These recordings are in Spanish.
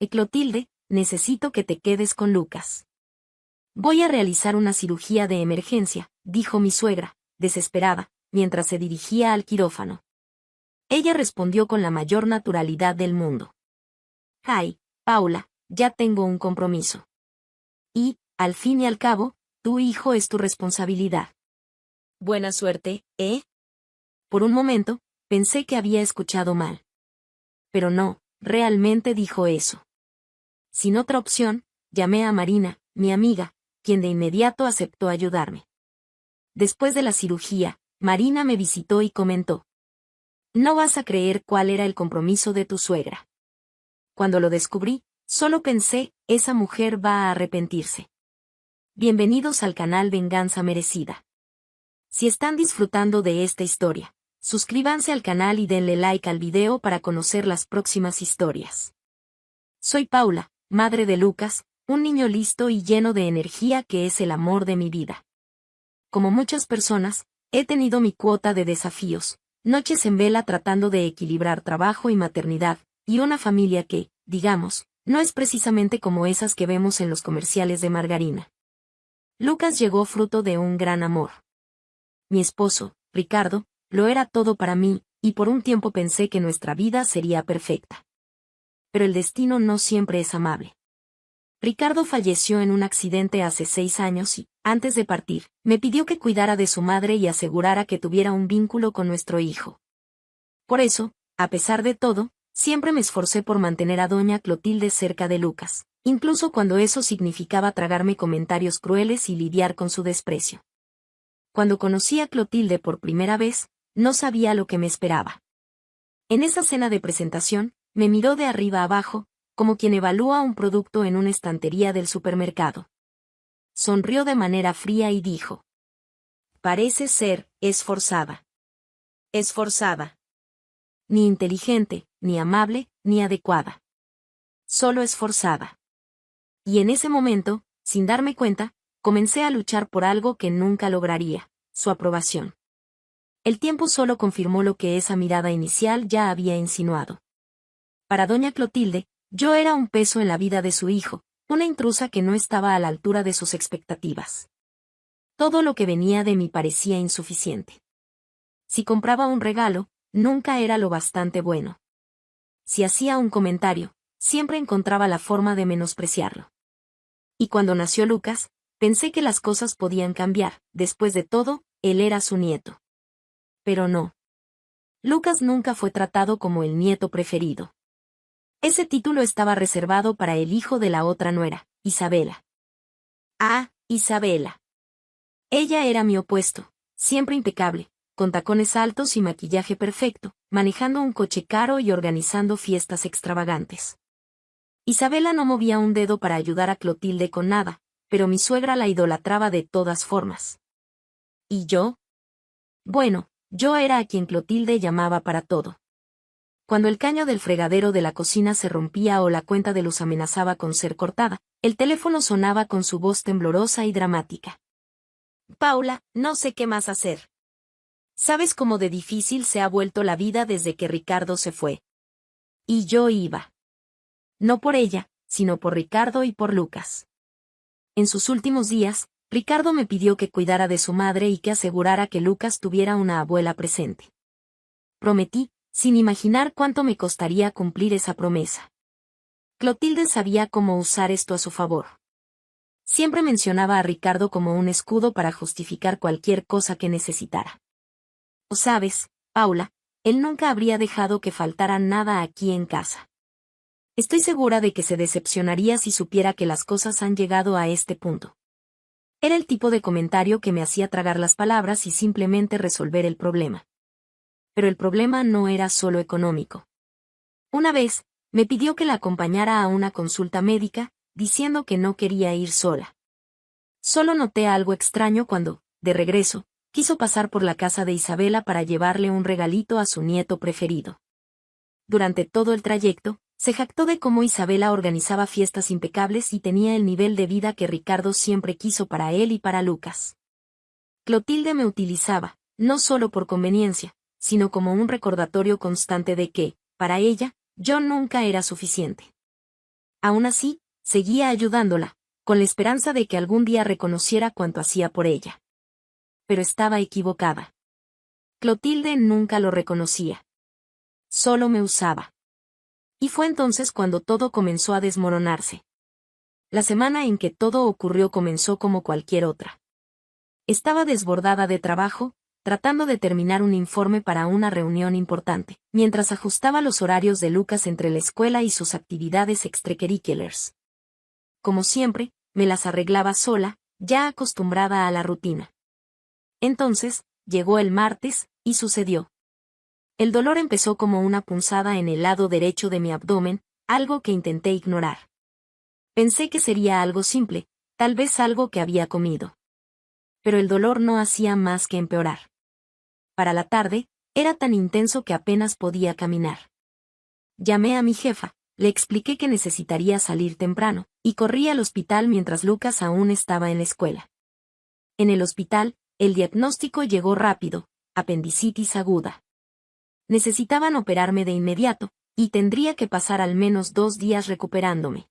Clotilde, necesito que te quedes con Lucas. Voy a realizar una cirugía de emergencia, dijo mi suegra, desesperada, mientras se dirigía al quirófano. Ella respondió con la mayor naturalidad del mundo. Ay, Paula, ya tengo un compromiso. Y, al fin y al cabo, tu hijo es tu responsabilidad. Buena suerte, ¿eh? Por un momento, pensé que había escuchado mal. Pero no, realmente dijo eso. Sin otra opción, llamé a Marina, mi amiga, quien de inmediato aceptó ayudarme. Después de la cirugía, Marina me visitó y comentó. No vas a creer cuál era el compromiso de tu suegra. Cuando lo descubrí, solo pensé, esa mujer va a arrepentirse. Bienvenidos al canal Venganza Merecida. Si están disfrutando de esta historia, suscríbanse al canal y denle like al video para conocer las próximas historias. Soy Paula, madre de Lucas, un niño listo y lleno de energía que es el amor de mi vida. Como muchas personas, he tenido mi cuota de desafíos, noches en vela tratando de equilibrar trabajo y maternidad, y una familia que, digamos, no es precisamente como esas que vemos en los comerciales de margarina. Lucas llegó fruto de un gran amor. Mi esposo, Ricardo, lo era todo para mí, y por un tiempo pensé que nuestra vida sería perfecta. Pero el destino no siempre es amable. Ricardo falleció en un accidente hace 6 años y, antes de partir, me pidió que cuidara de su madre y asegurara que tuviera un vínculo con nuestro hijo. Por eso, a pesar de todo, siempre me esforcé por mantener a doña Clotilde cerca de Lucas, incluso cuando eso significaba tragarme comentarios crueles y lidiar con su desprecio. Cuando conocí a Clotilde por primera vez, no sabía lo que me esperaba. En esa cena de presentación, me miró de arriba abajo, como quien evalúa un producto en una estantería del supermercado. Sonrió de manera fría y dijo: parece ser esforzada. Esforzada. Ni inteligente, ni amable, ni adecuada. Solo esforzada. Y en ese momento, sin darme cuenta, comencé a luchar por algo que nunca lograría, su aprobación. El tiempo solo confirmó lo que esa mirada inicial ya había insinuado. Para doña Clotilde, yo era un peso en la vida de su hijo, una intrusa que no estaba a la altura de sus expectativas. Todo lo que venía de mí parecía insuficiente. Si compraba un regalo, nunca era lo bastante bueno. Si hacía un comentario, siempre encontraba la forma de menospreciarlo. Y cuando nació Lucas, pensé que las cosas podían cambiar, después de todo, él era su nieto. Pero no. Lucas nunca fue tratado como el nieto preferido. Ese título estaba reservado para el hijo de la otra nuera, Isabela. Ah, Isabela. Ella era mi opuesto, siempre impecable, con tacones altos y maquillaje perfecto, manejando un coche caro y organizando fiestas extravagantes. Isabela no movía un dedo para ayudar a Clotilde con nada, pero mi suegra la idolatraba de todas formas. ¿Y yo? Bueno, yo era a quien Clotilde llamaba para todo. Cuando el caño del fregadero de la cocina se rompía o la cuenta de luz amenazaba con ser cortada, el teléfono sonaba con su voz temblorosa y dramática. Paula, no sé qué más hacer. ¿Sabes cómo de difícil se ha vuelto la vida desde que Ricardo se fue? Y yo iba. No por ella, sino por Ricardo y por Lucas. En sus últimos días, Ricardo me pidió que cuidara de su madre y que asegurara que Lucas tuviera una abuela presente. Prometí, sin imaginar cuánto me costaría cumplir esa promesa. Clotilde sabía cómo usar esto a su favor. Siempre mencionaba a Ricardo como un escudo para justificar cualquier cosa que necesitara. O sabes, Paula, él nunca habría dejado que faltara nada aquí en casa. Estoy segura de que se decepcionaría si supiera que las cosas han llegado a este punto. Era el tipo de comentario que me hacía tragar las palabras y simplemente resolver el problema. Pero el problema no era solo económico. Una vez, me pidió que la acompañara a una consulta médica, diciendo que no quería ir sola. Solo noté algo extraño cuando, de regreso, quiso pasar por la casa de Isabela para llevarle un regalito a su nieto preferido. Durante todo el trayecto, se jactó de cómo Isabela organizaba fiestas impecables y tenía el nivel de vida que Ricardo siempre quiso para él y para Lucas. Clotilde me utilizaba, no solo por conveniencia, sino como un recordatorio constante de que, para ella, yo nunca era suficiente. Aún así, seguía ayudándola, con la esperanza de que algún día reconociera cuanto hacía por ella. Pero estaba equivocada. Clotilde nunca lo reconocía. Solo me usaba. Y fue entonces cuando todo comenzó a desmoronarse. La semana en que todo ocurrió comenzó como cualquier otra. Estaba desbordada de trabajo, tratando de terminar un informe para una reunión importante, mientras ajustaba los horarios de Lucas entre la escuela y sus actividades extracurriculars. Como siempre, me las arreglaba sola, ya acostumbrada a la rutina. Entonces, llegó el martes, y sucedió. El dolor empezó como una punzada en el lado derecho de mi abdomen, algo que intenté ignorar. Pensé que sería algo simple, tal vez algo que había comido. Pero el dolor no hacía más que empeorar. Para la tarde, era tan intenso que apenas podía caminar. Llamé a mi jefa, le expliqué que necesitaría salir temprano, y corrí al hospital mientras Lucas aún estaba en la escuela. En el hospital, el diagnóstico llegó rápido: apendicitis aguda. Necesitaban operarme de inmediato, y tendría que pasar al menos 2 días recuperándome.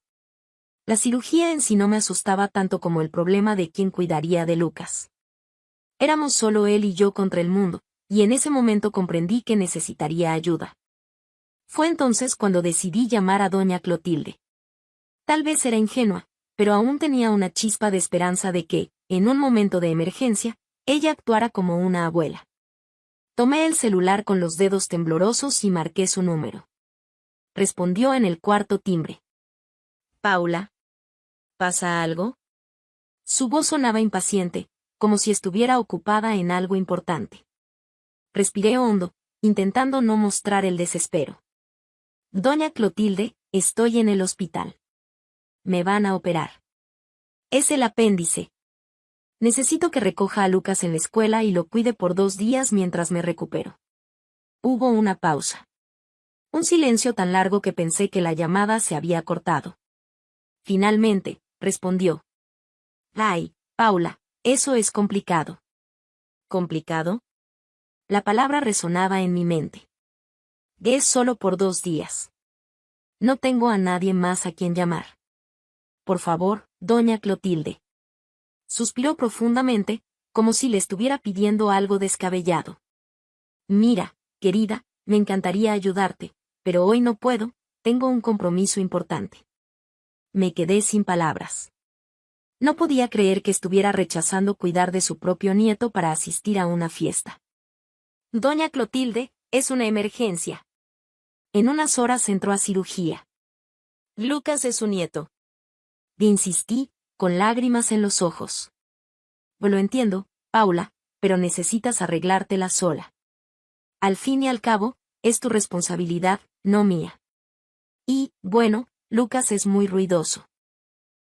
La cirugía en sí no me asustaba tanto como el problema de quién cuidaría de Lucas. Éramos solo él y yo contra el mundo, y en ese momento comprendí que necesitaría ayuda. Fue entonces cuando decidí llamar a doña Clotilde. Tal vez era ingenua, pero aún tenía una chispa de esperanza de que, en un momento de emergencia, ella actuara como una abuela. Tomé el celular con los dedos temblorosos y marqué su número. Respondió en el cuarto timbre. Paula. ¿Pasa algo? Su voz sonaba impaciente, como si estuviera ocupada en algo importante. Respiré hondo, intentando no mostrar el desespero. Doña Clotilde, estoy en el hospital. Me van a operar. Es el apéndice. Necesito que recoja a Lucas en la escuela y lo cuide por 2 días mientras me recupero. Hubo una pausa. Un silencio tan largo que pensé que la llamada se había cortado. Finalmente, respondió. Ay, Paula, eso es complicado. ¿Complicado? La palabra resonaba en mi mente. Es solo por 2 días. No tengo a nadie más a quien llamar. Por favor, doña Clotilde. Suspiró profundamente, como si le estuviera pidiendo algo descabellado. Mira, querida, me encantaría ayudarte, pero hoy no puedo, tengo un compromiso importante. Me quedé sin palabras. No podía creer que estuviera rechazando cuidar de su propio nieto para asistir a una fiesta. Doña Clotilde, es una emergencia. En unas horas entró a cirugía. Lucas es su nieto. Insistí, con lágrimas en los ojos. Lo entiendo, Paula, pero necesitas arreglártela sola. Al fin y al cabo, es tu responsabilidad, no mía. Y, bueno, Lucas es muy ruidoso.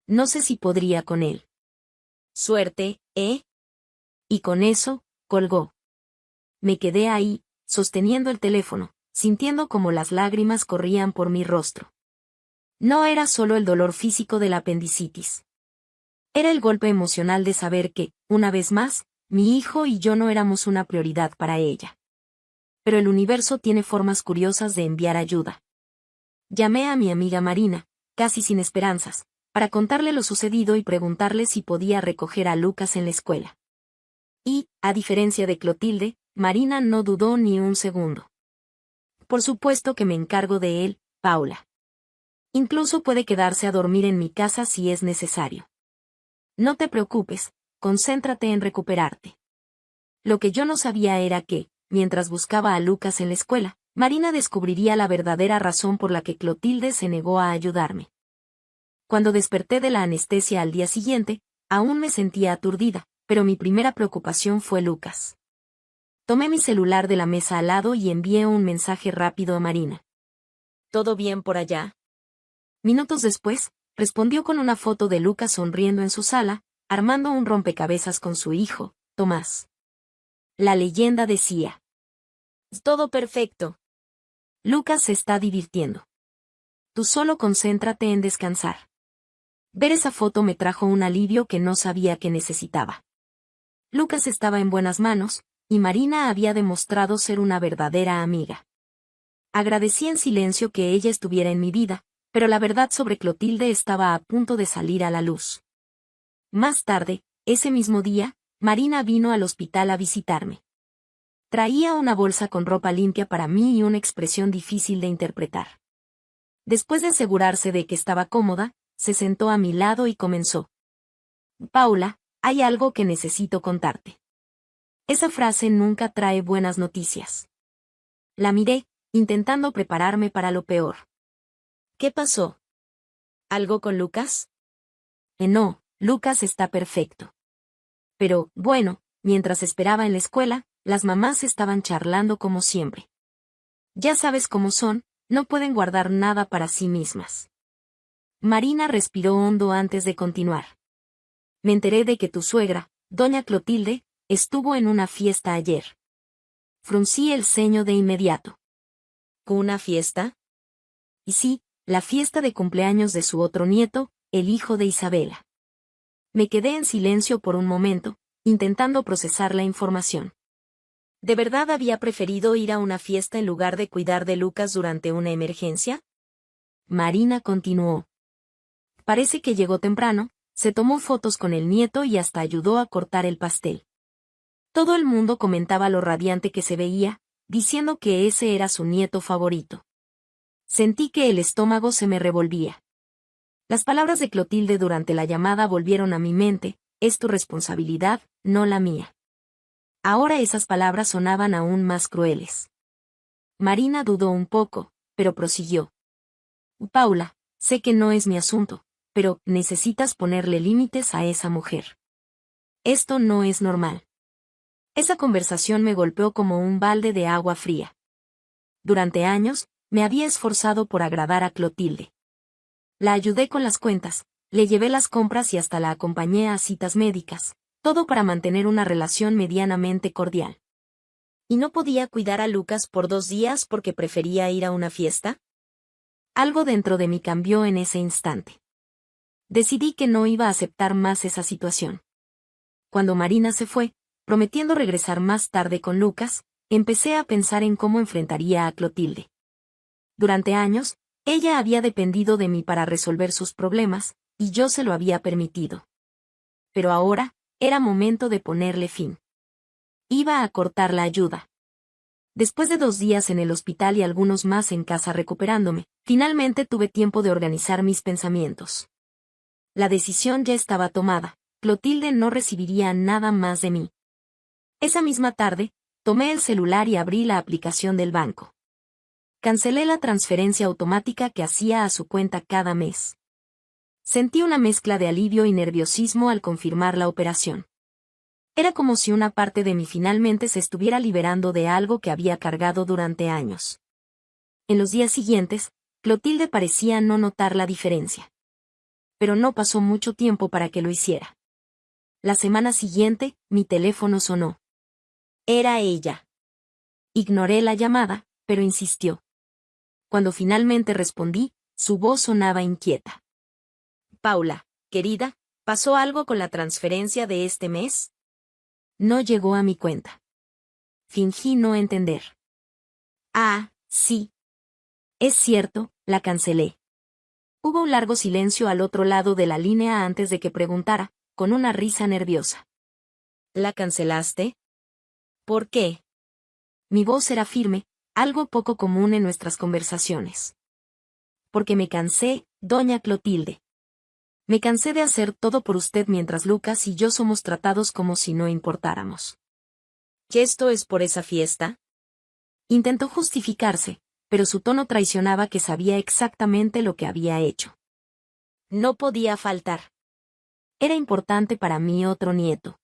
No sé si podría con él. Suerte, ¿eh? Y con eso, colgó. Me quedé ahí, sosteniendo el teléfono, sintiendo como las lágrimas corrían por mi rostro. No era solo el dolor físico de la apendicitis. Era el golpe emocional de saber que, una vez más, mi hijo y yo no éramos una prioridad para ella. Pero el universo tiene formas curiosas de enviar ayuda. Llamé a mi amiga Marina, casi sin esperanzas, para contarle lo sucedido y preguntarle si podía recoger a Lucas en la escuela. Y, a diferencia de Clotilde, Marina no dudó ni un segundo. Por supuesto que me encargo de él, Paula. Incluso puede quedarse a dormir en mi casa si es necesario. No te preocupes, concéntrate en recuperarte. Lo que yo no sabía era que, mientras buscaba a Lucas en la escuela, Marina descubriría la verdadera razón por la que Clotilde se negó a ayudarme. Cuando desperté de la anestesia al día siguiente, aún me sentía aturdida, pero mi primera preocupación fue Lucas. Tomé mi celular de la mesa al lado y envié un mensaje rápido a Marina. ¿Todo bien por allá? Minutos después, respondió con una foto de Lucas sonriendo en su sala, armando un rompecabezas con su hijo, Tomás. La leyenda decía: todo perfecto. Lucas se está divirtiendo. Tú solo concéntrate en descansar. Ver esa foto me trajo un alivio que no sabía que necesitaba. Lucas estaba en buenas manos, y Marina había demostrado ser una verdadera amiga. Agradecí en silencio que ella estuviera en mi vida, Pero la verdad sobre Clotilde estaba a punto de salir a la luz. Más tarde, ese mismo día, Marina vino al hospital a visitarme. Traía una bolsa con ropa limpia para mí y una expresión difícil de interpretar. Después de asegurarse de que estaba cómoda, se sentó a mi lado y comenzó. Paula, hay algo que necesito contarte. Esa frase nunca trae buenas noticias. La miré, intentando prepararme para lo peor. ¿Qué pasó? ¿Algo con Lucas? No, Lucas está perfecto. Pero, bueno, mientras esperaba en la escuela, las mamás estaban charlando como siempre. Ya sabes cómo son, no pueden guardar nada para sí mismas. Marina respiró hondo antes de continuar. Me enteré de que tu suegra, doña Clotilde, estuvo en una fiesta ayer. Fruncí el ceño de inmediato. ¿Una fiesta? Y sí, la fiesta de cumpleaños de su otro nieto, el hijo de Isabela. Me quedé en silencio por un momento, intentando procesar la información. ¿De verdad había preferido ir a una fiesta en lugar de cuidar de Lucas durante una emergencia? Marina continuó. Parece que llegó temprano, se tomó fotos con el nieto y hasta ayudó a cortar el pastel. Todo el mundo comentaba lo radiante que se veía, diciendo que ese era su nieto favorito. Sentí que el estómago se me revolvía. Las palabras de Clotilde durante la llamada volvieron a mi mente: es tu responsabilidad, no la mía. Ahora esas palabras sonaban aún más crueles. Marina dudó un poco, pero prosiguió. Paula, sé que no es mi asunto, pero necesitas ponerle límites a esa mujer. Esto no es normal. Esa conversación me golpeó como un balde de agua fría. Durante años, me había esforzado por agradar a Clotilde. La ayudé con las cuentas, le llevé las compras y hasta la acompañé a citas médicas, todo para mantener una relación medianamente cordial. ¿Y no podía cuidar a Lucas por 2 días porque prefería ir a una fiesta? Algo dentro de mí cambió en ese instante. Decidí que no iba a aceptar más esa situación. Cuando Marina se fue, prometiendo regresar más tarde con Lucas, empecé a pensar en cómo enfrentaría a Clotilde. Durante años, ella había dependido de mí para resolver sus problemas, y yo se lo había permitido. Pero ahora, era momento de ponerle fin. Iba a cortar la ayuda. Después de 2 días en el hospital y algunos más en casa recuperándome, finalmente tuve tiempo de organizar mis pensamientos. La decisión ya estaba tomada: Clotilde no recibiría nada más de mí. Esa misma tarde, tomé el celular y abrí la aplicación del banco. Cancelé la transferencia automática que hacía a su cuenta cada mes. Sentí una mezcla de alivio y nerviosismo al confirmar la operación. Era como si una parte de mí finalmente se estuviera liberando de algo que había cargado durante años. En los días siguientes, Clotilde parecía no notar la diferencia. Pero no pasó mucho tiempo para que lo hiciera. La semana siguiente, mi teléfono sonó. Era ella. Ignoré la llamada, pero insistió. Cuando finalmente respondí, su voz sonaba inquieta. Paula, querida, ¿pasó algo con la transferencia de este mes? No llegó a mi cuenta. Fingí no entender. Ah, sí. Es cierto, la cancelé. Hubo un largo silencio al otro lado de la línea antes de que preguntara, con una risa nerviosa. ¿La cancelaste? ¿Por qué? Mi voz era firme, algo poco común en nuestras conversaciones. Porque me cansé, doña Clotilde. Me cansé de hacer todo por usted mientras Lucas y yo somos tratados como si no importáramos. ¿Qué esto es por esa fiesta? Intentó justificarse, pero su tono traicionaba que sabía exactamente lo que había hecho. No podía faltar. Era importante para mí otro nieto.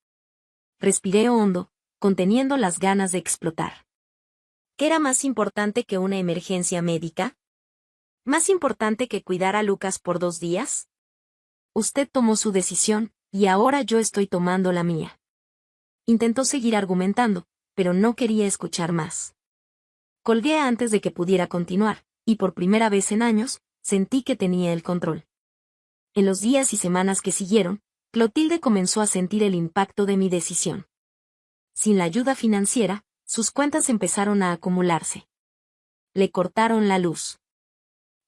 Respiré hondo, conteniendo las ganas de explotar. ¿Qué era más importante que una emergencia médica? ¿Más importante que cuidar a Lucas por 2 días? Usted tomó su decisión, y ahora yo estoy tomando la mía. Intentó seguir argumentando, pero no quería escuchar más. Colgué antes de que pudiera continuar, y por primera vez en años, sentí que tenía el control. En los días y semanas que siguieron, Clotilde comenzó a sentir el impacto de mi decisión. Sin la ayuda financiera, sus cuentas empezaron a acumularse. Le cortaron la luz.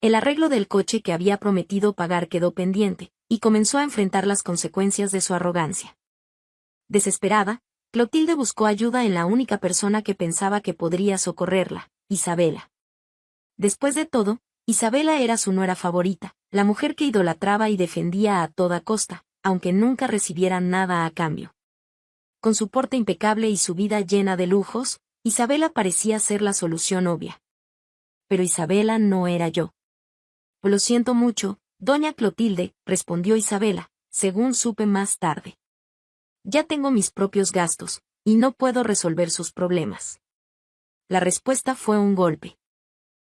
El arreglo del coche que había prometido pagar quedó pendiente, y comenzó a enfrentar las consecuencias de su arrogancia. Desesperada, Clotilde buscó ayuda en la única persona que pensaba que podría socorrerla, Isabela. Después de todo, Isabela era su nuera favorita, la mujer que idolatraba y defendía a toda costa, aunque nunca recibieran nada a cambio. Con su porte impecable y su vida llena de lujos, Isabela parecía ser la solución obvia. Pero Isabela no era yo. Lo siento mucho, doña Clotilde, respondió Isabela, según supe más tarde. Ya tengo mis propios gastos, y no puedo resolver sus problemas. La respuesta fue un golpe.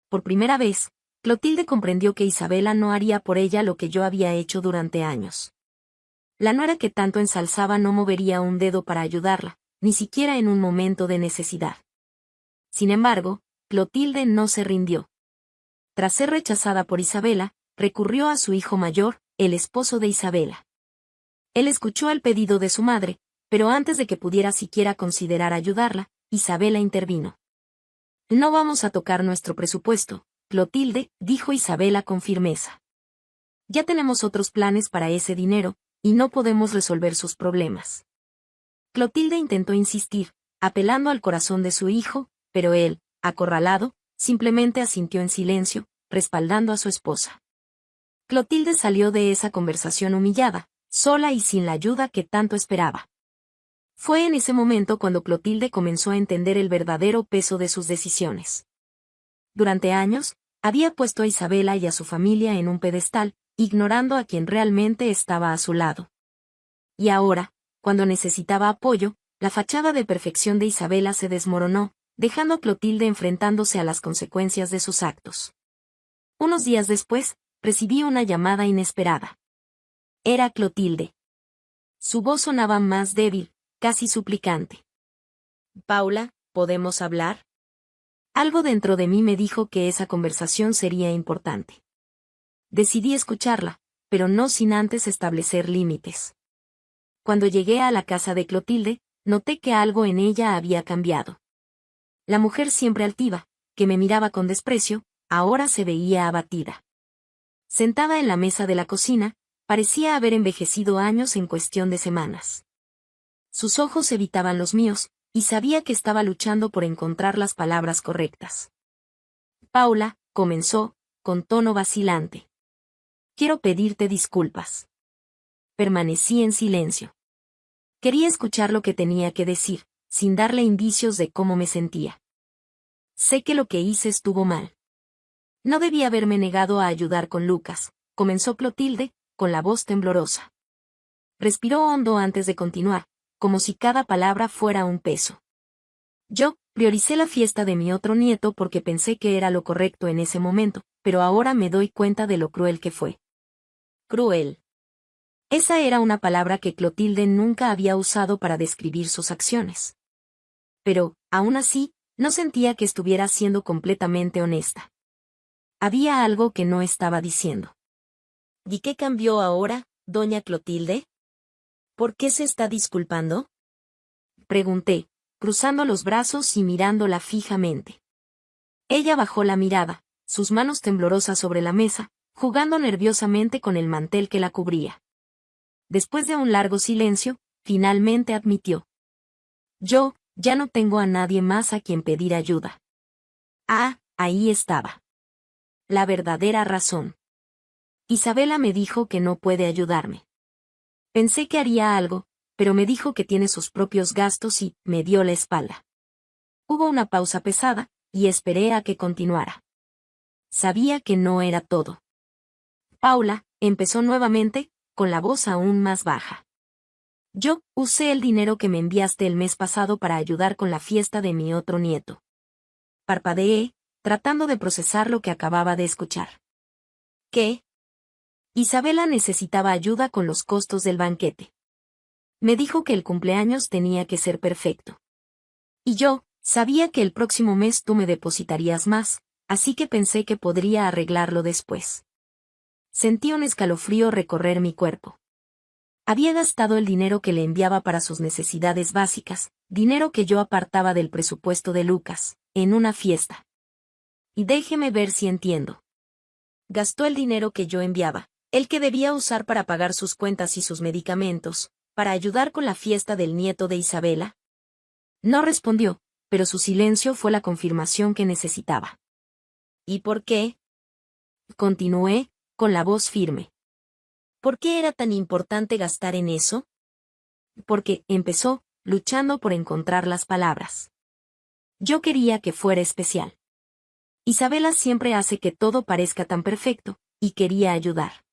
Por primera vez, Clotilde comprendió que Isabela no haría por ella lo que yo había hecho durante años. La nuera que tanto ensalzaba no movería un dedo para ayudarla, ni siquiera en un momento de necesidad. Sin embargo, Clotilde no se rindió. Tras ser rechazada por Isabela, recurrió a su hijo mayor, el esposo de Isabela. Él escuchó el pedido de su madre, pero antes de que pudiera siquiera considerar ayudarla, Isabela intervino. No vamos a tocar nuestro presupuesto, Clotilde, dijo Isabela con firmeza. Ya tenemos otros planes para ese dinero, y no podemos resolver sus problemas. Clotilde intentó insistir, apelando al corazón de su hijo, pero él, acorralado, simplemente asintió en silencio, respaldando a su esposa. Clotilde salió de esa conversación humillada, sola y sin la ayuda que tanto esperaba. Fue en ese momento cuando Clotilde comenzó a entender el verdadero peso de sus decisiones. Durante años, había puesto a Isabela y a su familia en un pedestal, ignorando a quien realmente estaba a su lado. Y ahora, cuando necesitaba apoyo, la fachada de perfección de Isabela se desmoronó, dejando a Clotilde enfrentándose a las consecuencias de sus actos. Unos días después, recibí una llamada inesperada. Era Clotilde. Su voz sonaba más débil, casi suplicante. Paula, ¿podemos hablar? Algo dentro de mí me dijo que esa conversación sería importante. Decidí escucharla, pero no sin antes establecer límites. Cuando llegué a la casa de Clotilde, noté que algo en ella había cambiado. La mujer siempre altiva, que me miraba con desprecio, ahora se veía abatida. Sentada en la mesa de la cocina, parecía haber envejecido años en cuestión de semanas. Sus ojos evitaban los míos, y sabía que estaba luchando por encontrar las palabras correctas. Paula, comenzó, con tono vacilante. Quiero pedirte disculpas. Permanecí en silencio. Quería escuchar lo que tenía que decir, sin darle indicios de cómo me sentía. Sé que lo que hice estuvo mal. No debía haberme negado a ayudar con Lucas, comenzó Clotilde, con la voz temblorosa. Respiró hondo antes de continuar, como si cada palabra fuera un peso. Yo prioricé la fiesta de mi otro nieto porque pensé que era lo correcto en ese momento, pero ahora me doy cuenta de lo cruel que fue. Cruel. Esa era una palabra que Clotilde nunca había usado para describir sus acciones. Pero, aún así, no sentía que estuviera siendo completamente honesta. Había algo que no estaba diciendo. ¿Y qué cambió ahora, doña Clotilde? ¿Por qué se está disculpando? Pregunté, cruzando los brazos y mirándola fijamente. Ella bajó la mirada, sus manos temblorosas sobre la mesa, jugando nerviosamente con el mantel que la cubría. Después de un largo silencio, finalmente admitió. Yo, ya no tengo a nadie más a quien pedir ayuda. Ah, ahí estaba. La verdadera razón. Isabela me dijo que no puede ayudarme. Pensé que haría algo, pero me dijo que tiene sus propios gastos y me dio la espalda. Hubo una pausa pesada, y esperé a que continuara. Sabía que no era todo. Paula, empezó nuevamente, con la voz aún más baja. Yo usé el dinero que me enviaste el mes pasado para ayudar con la fiesta de mi otro nieto. Parpadeé, tratando de procesar lo que acababa de escuchar. ¿Qué? Isabela necesitaba ayuda con los costos del banquete. Me dijo que el cumpleaños tenía que ser perfecto. Y yo, sabía que el próximo mes tú me depositarías más, así que pensé que podría arreglarlo después. Sentí un escalofrío recorrer mi cuerpo. Había gastado el dinero que le enviaba para sus necesidades básicas, dinero que yo apartaba del presupuesto de Lucas, en una fiesta. Y déjeme ver si entiendo. Gastó el dinero que yo enviaba, el que debía usar para pagar sus cuentas y sus medicamentos, para ayudar con la fiesta del nieto de Isabela. No respondió, pero su silencio fue la confirmación que necesitaba. ¿Y por qué? Continué, con la voz firme. ¿Por qué era tan importante gastar en eso? Porque, empezó, luchando por encontrar las palabras. Yo quería que fuera especial. Isabela siempre hace que todo parezca tan perfecto, y quería ayudar.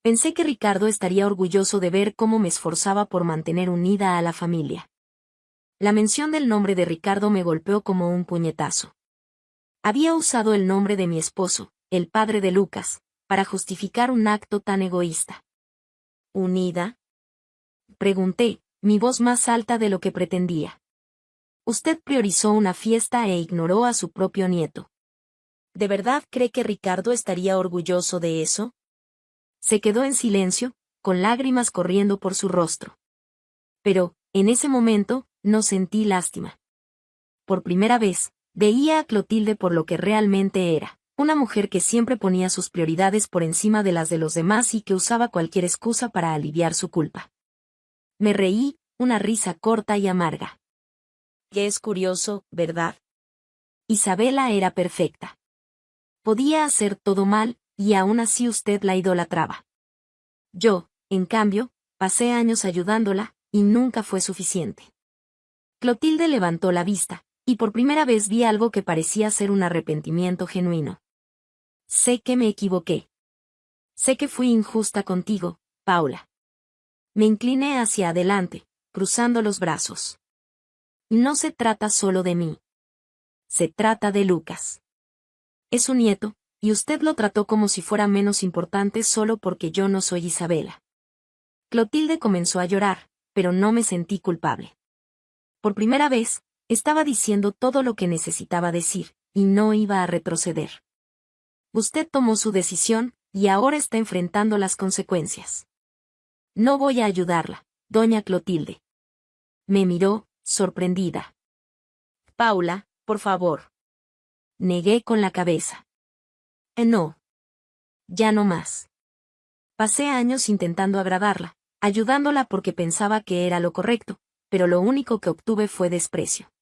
Pensé que Ricardo estaría orgulloso de ver cómo me esforzaba por mantener unida a la familia. La mención del nombre de Ricardo me golpeó como un puñetazo. Había usado el nombre de mi esposo, el padre de Lucas, para justificar un acto tan egoísta. ¿Unida? Pregunté, mi voz más alta de lo que pretendía. Usted priorizó una fiesta e ignoró a su propio nieto. ¿De verdad cree que Ricardo estaría orgulloso de eso? Se quedó en silencio, con lágrimas corriendo por su rostro. Pero, en ese momento, no sentí lástima. Por primera vez, veía a Clotilde por lo que realmente era, una mujer que siempre ponía sus prioridades por encima de las de los demás y que usaba cualquier excusa para aliviar su culpa. Me reí, una risa corta y amarga. Que es curioso, ¿verdad? Isabela era perfecta. Podía hacer todo mal, y aún así usted la idolatraba. Yo, en cambio, pasé años ayudándola, y nunca fue suficiente. Clotilde levantó la vista, y por primera vez vi algo que parecía ser un arrepentimiento genuino. Sé que me equivoqué. Sé que fui injusta contigo, Paula. Me incliné hacia adelante, cruzando los brazos. No se trata solo de mí. Se trata de Lucas. Es su nieto, y usted lo trató como si fuera menos importante solo porque yo no soy Isabela. Clotilde comenzó a llorar, pero no me sentí culpable. Por primera vez, estaba diciendo todo lo que necesitaba decir, y no iba a retroceder. Usted tomó su decisión, y ahora está enfrentando las consecuencias. No voy a ayudarla, doña Clotilde. Me miró, sorprendida. Paula, por favor. Negué con la cabeza. No. Ya no más. Pasé años intentando agradarla, ayudándola porque pensaba que era lo correcto, pero lo único que obtuve fue desprecio.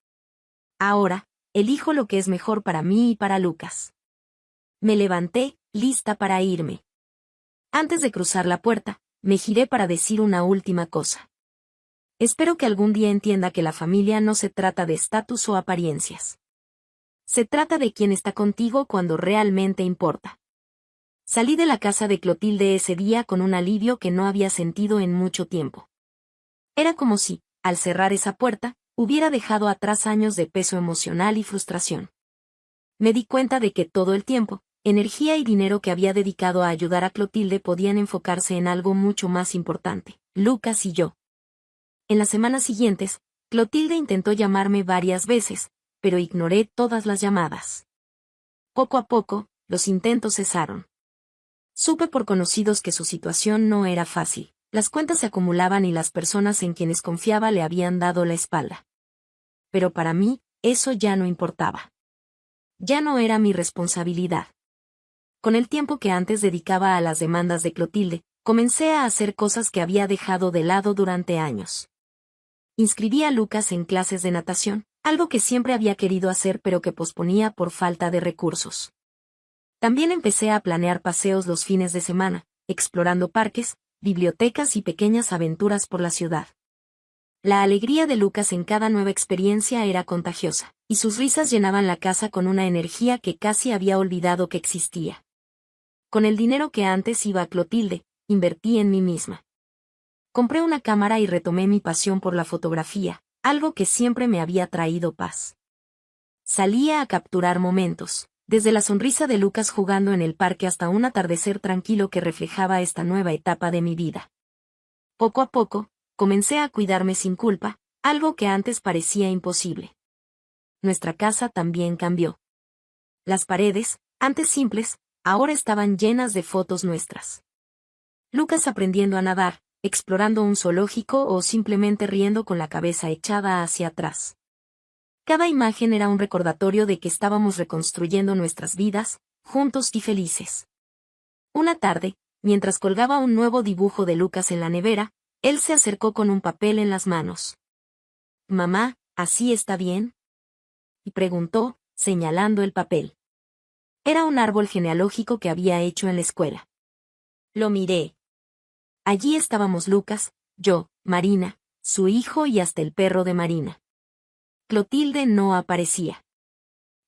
Ahora, elijo lo que es mejor para mí y para Lucas. Me levanté, lista para irme. Antes de cruzar la puerta, me giré para decir una última cosa. Espero que algún día entienda que la familia no se trata de estatus o apariencias. Se trata de quién está contigo cuando realmente importa. Salí de la casa de Clotilde ese día con un alivio que no había sentido en mucho tiempo. Era como si, al cerrar esa puerta, hubiera dejado atrás años de peso emocional y frustración. Me di cuenta de que todo el tiempo, energía y dinero que había dedicado a ayudar a Clotilde podían enfocarse en algo mucho más importante, Lucas y yo. En las semanas siguientes, Clotilde intentó llamarme varias veces, pero ignoré todas las llamadas. Poco a poco, los intentos cesaron. Supe por conocidos que su situación no era fácil, las cuentas se acumulaban y las personas en quienes confiaba le habían dado la espalda. Pero para mí, eso ya no importaba. Ya no era mi responsabilidad. Con el tiempo que antes dedicaba a las demandas de Clotilde, comencé a hacer cosas que había dejado de lado durante años. Inscribí a Lucas en clases de natación, algo que siempre había querido hacer pero que posponía por falta de recursos. También empecé a planear paseos los fines de semana, explorando parques, bibliotecas y pequeñas aventuras por la ciudad. La alegría de Lucas en cada nueva experiencia era contagiosa, y sus risas llenaban la casa con una energía que casi había olvidado que existía. Con el dinero que antes iba a Clotilde, invertí en mí misma. Compré una cámara y retomé mi pasión por la fotografía, algo que siempre me había traído paz. Salía a capturar momentos, desde la sonrisa de Lucas jugando en el parque hasta un atardecer tranquilo que reflejaba esta nueva etapa de mi vida. Poco a poco, comencé a cuidarme sin culpa, algo que antes parecía imposible. Nuestra casa también cambió. Las paredes, antes simples, ahora estaban llenas de fotos nuestras. Lucas aprendiendo a nadar, explorando un zoológico o simplemente riendo con la cabeza echada hacia atrás. Cada imagen era un recordatorio de que estábamos reconstruyendo nuestras vidas, juntos y felices. Una tarde, mientras colgaba un nuevo dibujo de Lucas en la nevera, él se acercó con un papel en las manos. «Mamá, ¿así está bien?», y preguntó, señalando el papel. Era un árbol genealógico que había hecho en la escuela. Lo miré. Allí estábamos Lucas, yo, Marina, su hijo y hasta el perro de Marina. Clotilde no aparecía.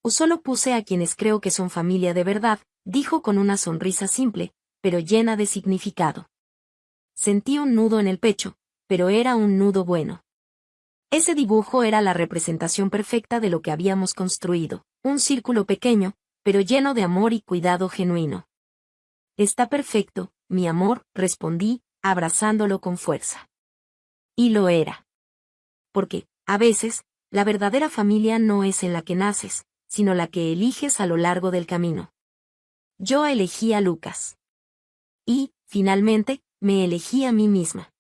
Solo puse a quienes creo que son familia de verdad, dijo con una sonrisa simple, pero llena de significado. Sentí un nudo en el pecho, pero era un nudo bueno. Ese dibujo era la representación perfecta de lo que habíamos construido, un círculo pequeño, pero lleno de amor y cuidado genuino. Está perfecto, mi amor, respondí, abrazándolo con fuerza. Y lo era. Porque, a veces, la verdadera familia no es en la que naces, sino la que eliges a lo largo del camino. Yo elegí a Lucas. Y, finalmente, me elegí a mí misma.